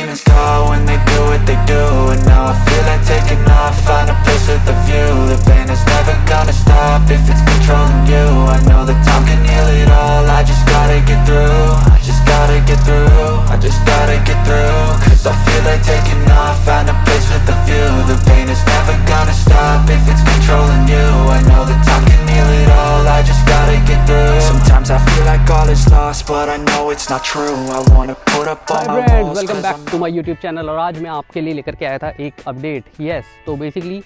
demons call when they do what they do. And now I feel like taking off, find a place with a view. The pain is never gonna stop if it's controlling you. I know that time can heal it all, I just gotta get through. I just gotta get through, I just gotta get through. Cause I feel like taking off, find a place with a view. The pain is never gonna stop if it's controlling you. I know that time can heal it all, I just gotta get through. Sometimes I feel like all is lost, but I know it's not true. I wanna put up all my walls. Welcome back to my YouTube channel. और आज मैं आपके लिए लेकर के आया था एक अपडेट। तो बेसिकली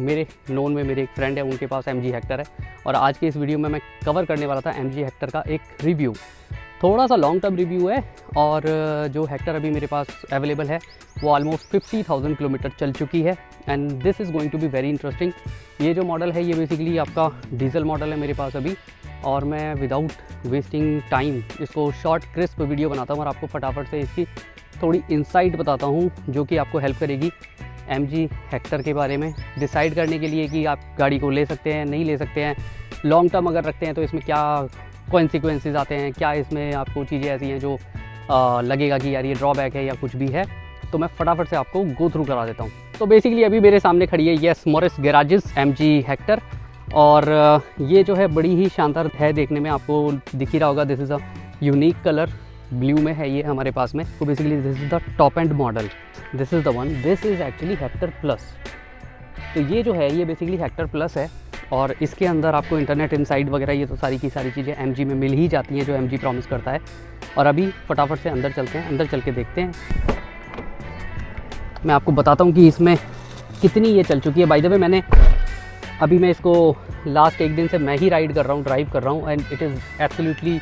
मेरे नोन में मेरे एक फ्रेंड है, उनके पास MG हेक्टर है और आज के इस वीडियो में मैं कवर करने वाला था MG हेक्टर का एक रिव्यू। थोड़ा सा लॉन्ग टर्म रिव्यू है और जो हेक्टर अभी मेरे पास अवेलेबल है वो ऑलमोस्ट 50,000 किलोमीटर चल चुकी है and this is going to be very interesting. ये जो मॉडल है ये बेसिकली आपका डीजल मॉडल है मेरे पास अभी, और मैं विदाउट वेस्टिंग टाइम इसको शॉर्ट क्रिस्प वीडियो बनाता हूँ और आपको फटाफट से इसकी थोड़ी इंसाइट बताता हूँ जो कि आपको हेल्प करेगी MG हेक्टर के बारे में डिसाइड करने के लिए कि आप गाड़ी को ले सकते हैं नहीं ले सकते हैं। लॉन्ग टर्म अगर रखते हैं तो इसमें क्या कॉन्सिक्वेंसेस आते हैं, क्या इसमें आपको चीज़ें ऐसी हैं जो लगेगा कि यार ये ड्रॉबैक है या कुछ भी है। तो मैं फटाफट से आपको गो थ्रू करा देता हूँ। तो बेसिकली अभी मेरे सामने खड़ी है yes Morris garages MG Hector, और ये जो है बड़ी ही शानदार है देखने में, आपको दिख ही रहा होगा। This is a unique colour, blue में है ये हमारे पास में। तो basically this is the top and model, this is the one, this is actually Hector plus. तो ये जो है ये बेसिकली हेक्टर प्लस है और इसके अंदर आपको इंटरनेट इनसाइड वगैरह ये तो सारी की सारी चीज़ें MG में मिल ही जाती हैं जो MG प्रॉमिस करता है। और अभी फटाफट से अंदर चलते हैं, अंदर चल के देखते हैं। मैं आपको बताता हूँ कि इसमें कितनी ये चल चुकी है। बाय द वे मैं इसको लास्ट एक दिन से मैं ही ड्राइव कर रहा हूँ and it is absolutely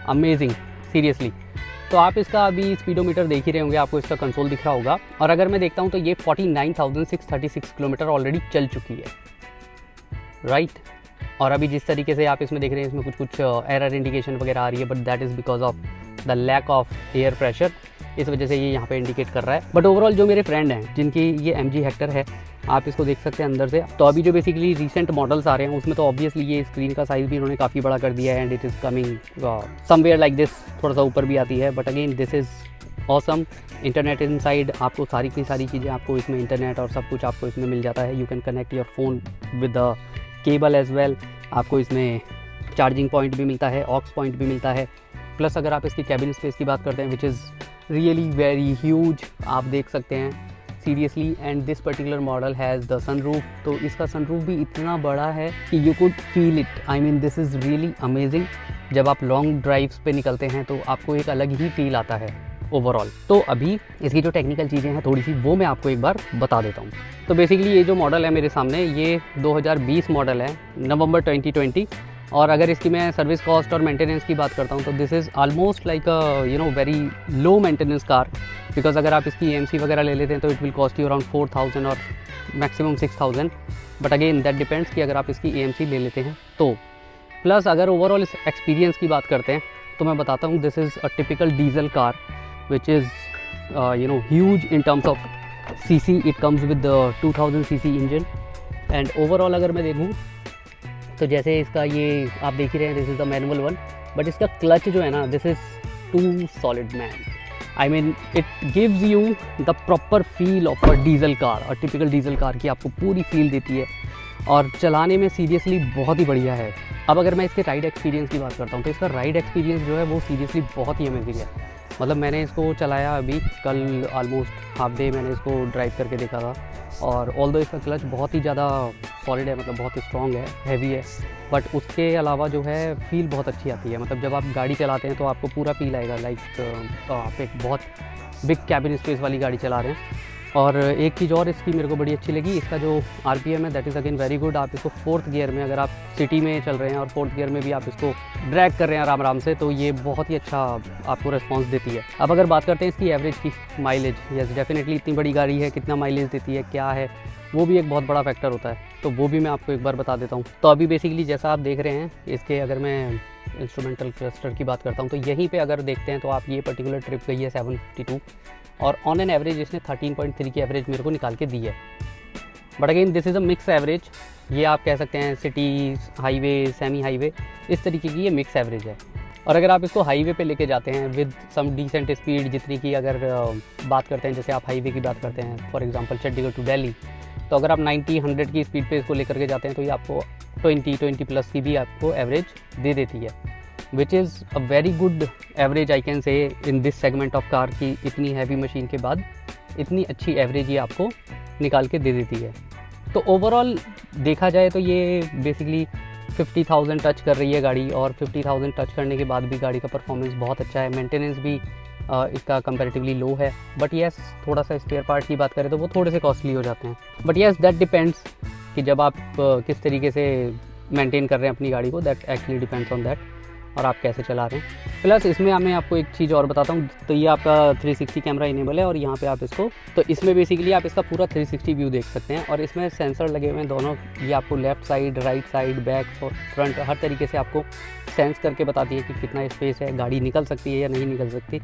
amazing seriously. तो आप इसका अभी स्पीडोमीटर देख ही रहे होंगे, आपको इसका कंसोल दिख रहा होगा। और अगर मैं देखता हूँ तो ये 49,636 किलोमीटर ऑलरेडी चल चुकी है, राइट। और अभी जिस तरीके से आप इसमें देख रहे हैं इसमें कुछ एरर इंडिकेशन वगैरह आ रही है, but that is because of the lack of air pressure, इस वजह से ये यहाँ पे इंडिकेट कर रहा है। बट ओवरऑल जो मेरे फ्रेंड हैं जिनकी ये MG हेक्टर है, आप इसको देख सकते हैं अंदर से। तो अभी जो बेसिकली रिसेंट मॉडल्स आ रहे हैं उसमें तो ऑब्वियसली ये स्क्रीन का साइज़ भी इन्होंने काफ़ी बड़ा कर दिया है and it is coming somewhere like this, थोड़ा सा ऊपर भी आती है। But again this is awesome. Internet inside आपको सारी की सारी चीज़ें आपको इसमें इंटरनेट और सब कुछ आपको इसमें मिल जाता है। You can connect your phone with the cable as well. आपको इसमें चार्जिंग पॉइंट भी मिलता है, ऑक्स पॉइंट भी मिलता है। प्लस अगर आप इसकी कैबिन स्पेस की बात करते हैं which is really very huge, आप देख सकते हैं seriously. And this particular model has the sunroof, तो इसका सनरूफ भी इतना बड़ा है कि you could feel it. I mean this is really amazing. जब आप लॉन्ग ड्राइव्स पे निकलते हैं तो आपको एक अलग ही फील आता है ओवरऑल। तो अभी इसकी जो टेक्निकल चीज़ें हैं थोड़ी सी वो मैं आपको एक बार बता देता हूँ। तो बेसिकली ये जो मॉडल है मेरे सामने ये 2020 मॉडल है, नवंबर 2020। और अगर इसकी मैं सर्विस कॉस्ट और मेंटेनेंस की बात करता हूँ तो this is almost like very low maintenance car, because अगर आप इसकी EMC वगैरह ले लेते हैं तो it will cost you around 4,000 और maximum 6,000। But again that depends कि अगर आप इसकी EMC ले लेते हैं तो। प्लस अगर ओवरऑल इस एक्सपीरियंस की बात करते हैं तो मैं बताता हूँ this is a typical diesel car which is huge in terms of CC। It comes with 2000 CC engine. And overall अगर मैं देखूँ तो जैसे इसका ये आप देख ही रहे हैं this is the manual one, but इसका क्लच जो है ना this is too solid man. I mean it gives you the proper feel of a diesel car, a typical diesel car की आपको पूरी फील देती है और चलाने में सीरियसली बहुत ही बढ़िया है। अब अगर मैं इसके राइड एक्सपीरियंस की बात करता हूँ तो इसका राइड एक्सपीरियंस जो है वो सीरियसली बहुत ही अमेजिंग है। मतलब मैंने इसको चलाया अभी कल ऑलमोस्ट हाफ डे मैंने इसको ड्राइव करके देखा था, और ऑल्दो इसका क्लच बहुत ही ज़्यादा सॉलिड है, मतलब बहुत ही स्ट्रॉन्ग है, हैवी है, बट उसके अलावा जो है फील बहुत अच्छी आती है। मतलब जब आप गाड़ी चलाते हैं तो आपको पूरा फील आएगा लाइक आप एक बहुत बिग कैबिन स्पेस वाली गाड़ी चला रहे हैं। और एक चीज़ और इसकी मेरे को बड़ी अच्छी लगी, इसका जो RPM है that is again very good. आप इसको 4th गियर में, अगर आप सिटी में चल रहे हैं और 4th गियर में भी आप इसको ड्रैग कर रहे हैं आराम से, तो ये बहुत ही अच्छा आपको रिस्पांस देती है। अब अगर बात करते हैं इसकी एवरेज की माइलेज, यस डेफिनेटली इतनी बड़ी गाड़ी है, कितना माइलेज देती है क्या है वो भी एक बहुत बड़ा फैक्टर होता है, तो वो भी मैं आपको एक बार बता देता हूँ। तो अभी बेसिकली जैसा आप देख रहे हैं इसके, अगर मैं इंस्ट्रूमेंटल क्लस्टर की बात करता हूँ तो यहीं पे अगर देखते हैं तो आप ये पर्टिकुलर ट्रिप गई है 752 और ऑन एन एवरेज इसने 13.3 की एवरेज मेरे को निकाल के दी है। But again this is a mix average, ये आप कह सकते हैं सिटी, हाईवे, सेमी हाईवे, इस तरीके की ये मिक्स एवरेज है। और अगर आप इसको हाईवे पे लेके जाते हैं विद सम डिसेंट स्पीड, जितनी की अगर बात करते हैं, जैसे आप हाईवे की बात करते हैं for example Chandigarh to Delhi, तो अगर आप 90-100 की स्पीड पे इसको लेकर के जाते हैं तो ये आपको 20 प्लस की भी आपको एवरेज दे देती है, which is a very good average I can say in this segment of car की इतनी हैवी मशीन के बाद इतनी अच्छी एवरेज ये आपको निकाल के दे देती है। तो ओवरऑल देखा जाए तो ये बेसिकली 50,000 टच कर रही है गाड़ी, और 50,000 टच करने के बाद भी गाड़ी का परफॉर्मेंस बहुत अच्छा है। मेंटेनेंस भी इसका कंपैरेटिवली लो है, बट येस थोड़ा सा स्पेयर पार्ट की बात करें तो वो थोड़े से कॉस्टली हो जाते हैं, बट येस दैट डिपेंड्स कि जब आप किस तरीके से मेंटेन कर रहे हैं अपनी गाड़ी को, that actually depends on that, और आप कैसे चला रहे हैं। प्लस इसमें मैं आपको एक चीज़ और बताता हूँ, तो ये आपका 360 कैमरा इनेबल है, और यहाँ पे आप इसको, तो इसमें बेसिकली आप इसका पूरा 360 व्यू देख सकते हैं, और इसमें सेंसर लगे हुए हैं दोनों, ये आपको left side, right side, back, front, हर तरीके से आपको सेंस करके बताती है कि कितना स्पेस है, गाड़ी निकल सकती है या नहीं निकल सकती।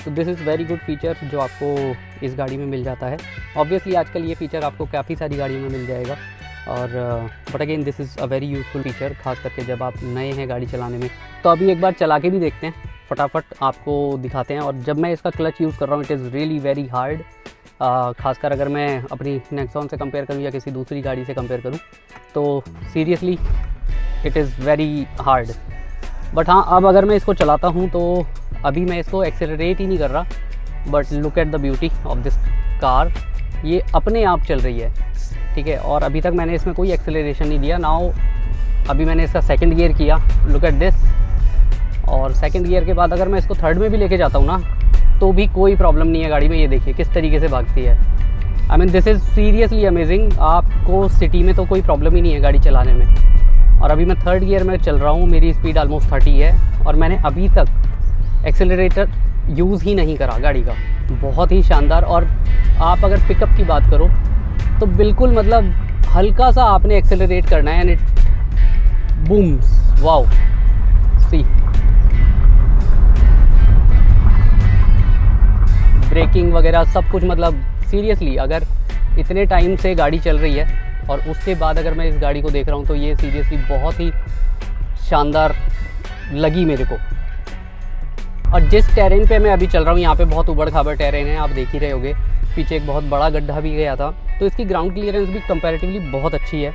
तो this is very good feature जो आपको इस गाड़ी में मिल जाता है। ऑब्वियसली आजकल ये फीचर आपको काफ़ी सारी गाड़ियों में मिल जाएगा, और but again this is a very useful feature, खास करके जब आप नए हैं गाड़ी चलाने में। तो अभी एक बार चला के भी देखते हैं, फटाफट आपको दिखाते हैं। और जब मैं इसका क्लच यूज़ कर रहा हूँ it is really very hard, खासकर अगर मैं अपनी नेक्सॉन से कंपेयर करूँ या किसी दूसरी गाड़ी से कंपेयर करूँ तो seriously it is very hard. But हाँ, अब अगर मैं इसको चलाता हूँ तो अभी मैं इसको एक्सेलरेट ही नहीं कर रहा, but look at the beauty of this car, ये अपने आप चल रही है, ठीक है। और अभी तक मैंने इसमें कोई एक्सेलरेशन नहीं दिया। नाउ अभी मैंने इसका सेकंड गियर किया, लुक एट दिस, और सेकंड गियर के बाद अगर मैं इसको थर्ड में भी लेके जाता हूँ ना तो भी कोई प्रॉब्लम नहीं है गाड़ी में। ये देखिए किस तरीके से भागती है। I mean this is seriously amazing. आपको सिटी में तो कोई प्रॉब्लम ही नहीं है गाड़ी चलाने में। और अभी मैं थर्ड गियर में चल रहा हूँ, मेरी स्पीड ऑलमोस्ट 30 है, और मैंने अभी तक एक्सेलरेटर यूज़ ही नहीं करा गाड़ी का। बहुत ही शानदार। और आप अगर पिकअप की बात करो तो बिल्कुल मतलब हल्का सा आपने एक्सेलरेट करना है and it booms, wow, see. Braking वगैरह सब कुछ, मतलब सीरियसली अगर इतने टाइम से गाड़ी चल रही है और उसके बाद अगर मैं इस गाड़ी को देख रहा हूँ तो ये सीरियसली बहुत ही शानदार लगी मेरे को। और जिस टेरेन पे मैं अभी चल रहा हूँ यहाँ पे बहुत उबड़ खाबड़ टेरेन है, आप देख ही रहे होगे, पीछे एक बहुत बड़ा गड्ढा भी गया था, तो इसकी ग्राउंड क्लियरेंस भी कंपैरेटिवली बहुत अच्छी है।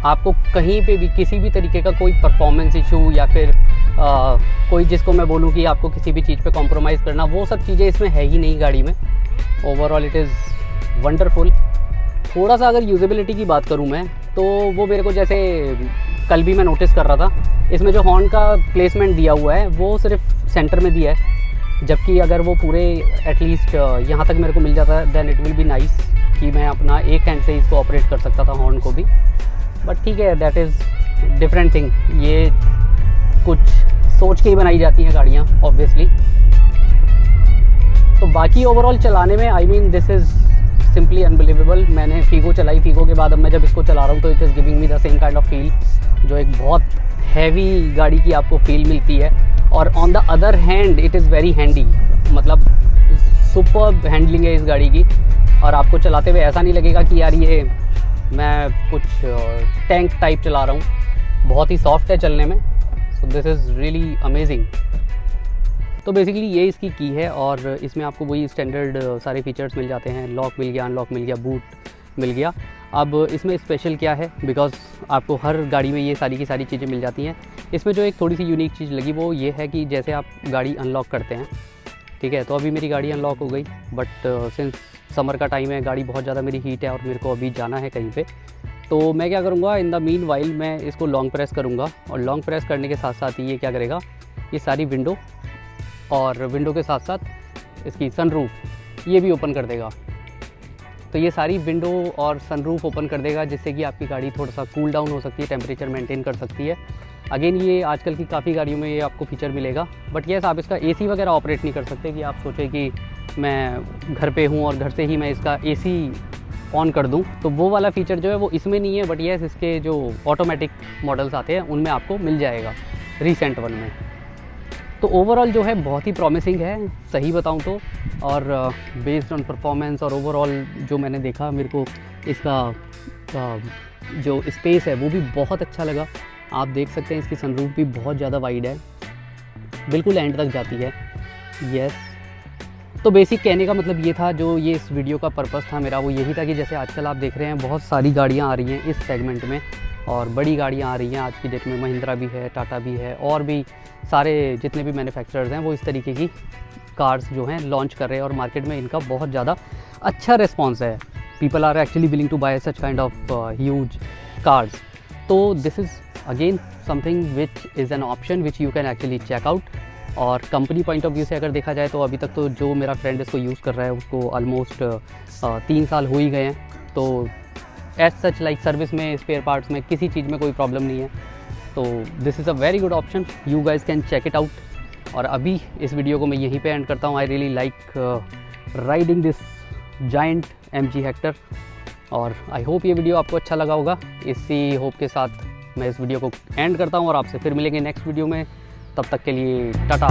आपको कहीं पे भी किसी भी तरीके का कोई परफॉर्मेंस इशू या फिर कोई जिसको मैं बोलूँ कि आपको किसी भी चीज़ पे कॉम्प्रोमाइज़ करना, वो सब चीज़ें इसमें है ही नहीं गाड़ी में। Overall it is wonderful. थोड़ा सा अगर यूजेबिलिटी की बात करूँ मैं तो वो मेरे को, जैसे कल भी मैं नोटिस कर रहा था, इसमें जो हॉर्न का प्लेसमेंट दिया हुआ है वो सिर्फ सेंटर में दिया है, जबकि अगर वो पूरे एटलीस्ट यहाँ तक मेरे को मिल जाता है then it will be nice कि मैं अपना एक हैंड से इसको ऑपरेट कर सकता था हॉर्न को भी। बट ठीक है, दैट इज़ डिफरेंट थिंग। ये कुछ सोच के ही बनाई जाती हैं गाड़ियाँ ऑब्वियसली। तो बाकी ओवरऑल चलाने में I mean this is simply unbelievable. मैंने फीगो चलाई, फीगो के बाद अब मैं जब इसको चला रहा हूँ तो it is giving me the same kind of feel, जो एक बहुत हैवी गाड़ी की आपको फील मिलती है। और on the other hand it is very handy, मतलब सुपर्ब हैंडलिंग है इस गाड़ी की, और आपको चलाते हुए ऐसा नहीं लगेगा कि यार ये मैं कुछ टैंक टाइप चला रहा हूँ। बहुत ही सॉफ्ट है चलने में। So this is really amazing. तो बेसिकली ये इसकी की है, और इसमें आपको वही स्टैंडर्ड सारे फीचर्स मिल जाते हैं। लॉक मिल गया, अनलॉक मिल गया, बूट मिल गया। अब इसमें स्पेशल क्या है, बिकॉज आपको हर गाड़ी में ये सारी की सारी चीज़ें मिल जाती हैं। इसमें जो एक थोड़ी सी यूनिक चीज़ लगी वो ये है कि जैसे आप गाड़ी अनलॉक करते हैं, ठीक है, तो अभी मेरी गाड़ी अनलॉक हो गई, बट सिंस समर का टाइम है, गाड़ी बहुत ज़्यादा मेरी हीट है और मेरे को अभी जाना है कहीं पे, तो मैं क्या करूँगा, इन द मीन वाइल मैं इसको लॉन्ग प्रेस करूँगा, और लॉन्ग प्रेस करने के साथ साथ ये क्या करेगा, ये सारी विंडो और विंडो के साथ साथ इसकी सनरूफ ये भी ओपन कर देगा। तो ये सारी विंडो और सनरूफ ओपन कर देगा, जिससे कि आपकी गाड़ी थोड़ा सा कूल डाउन हो सकती है, टेम्परेचर मेंटेन कर सकती है। अगेन ये आजकल की काफ़ी गाड़ियों में ये आपको फीचर मिलेगा, बट येस आप इसका एसी वगैरह ऑपरेट नहीं कर सकते कि आप सोचें कि मैं घर पे हूँ और घर से ही मैं इसका एसी ऑन कर दूँ, तो वो वाला फीचर जो है वो इसमें नहीं है। बट येस इसके जो ऑटोमेटिक मॉडल्स आते हैं उनमें आपको मिल जाएगा, रिसेंट वन में। तो ओवरऑल जो है बहुत ही प्रॉमिसिंग है, सही बताऊं तो। और बेस्ड ऑन परफॉर्मेंस और ओवरऑल जो मैंने देखा, मेरे को इसका जो स्पेस है वो भी बहुत अच्छा लगा। आप देख सकते हैं इसकी सनरूफ भी बहुत ज़्यादा वाइड है, बिल्कुल एंड तक जाती है। यस, तो बेसिक कहने का मतलब ये था, जो ये इस वीडियो का पर्पस था मेरा वो यही था कि जैसे आजकल आप देख रहे हैं बहुत सारी गाड़ियाँ आ रही हैं इस सेगमेंट में, और बड़ी गाड़ियाँ आ रही हैं आज की डेट में। महिंद्रा भी है, टाटा भी है, और भी सारे जितने भी मैन्युफैक्चरर्स हैं वो इस तरीके की कार्स जो हैं लॉन्च कर रहे हैं, और मार्केट में इनका बहुत ज़्यादा अच्छा रिस्पॉन्स है। People are actually willing to buy such kind of huge cars. तो this is again something which is an option which you can actually check out. और कंपनी पॉइंट ऑफ व्यू से अगर देखा जाए तो अभी तक तो जो मेरा फ्रेंड इसको यूज़ कर रहा है उसको ऑलमोस्ट 3 साल हो ही गए हैं। तो एज सच लाइक सर्विस में, स्पेयर पार्ट्स में, किसी चीज़ में कोई प्रॉब्लम नहीं है। तो this is a very good option, you guys can check it out. और अभी इस वीडियो को मैं यहीं पे एंड करता हूँ। I really like riding this giant MG Hector, और आई होप ये वीडियो आपको अच्छा लगा होगा। इसी होप के साथ मैं इस वीडियो को एंड करता हूँ और आपसे फिर मिलेंगे नेक्स्ट वीडियो में। तब तक के लिए टाटा।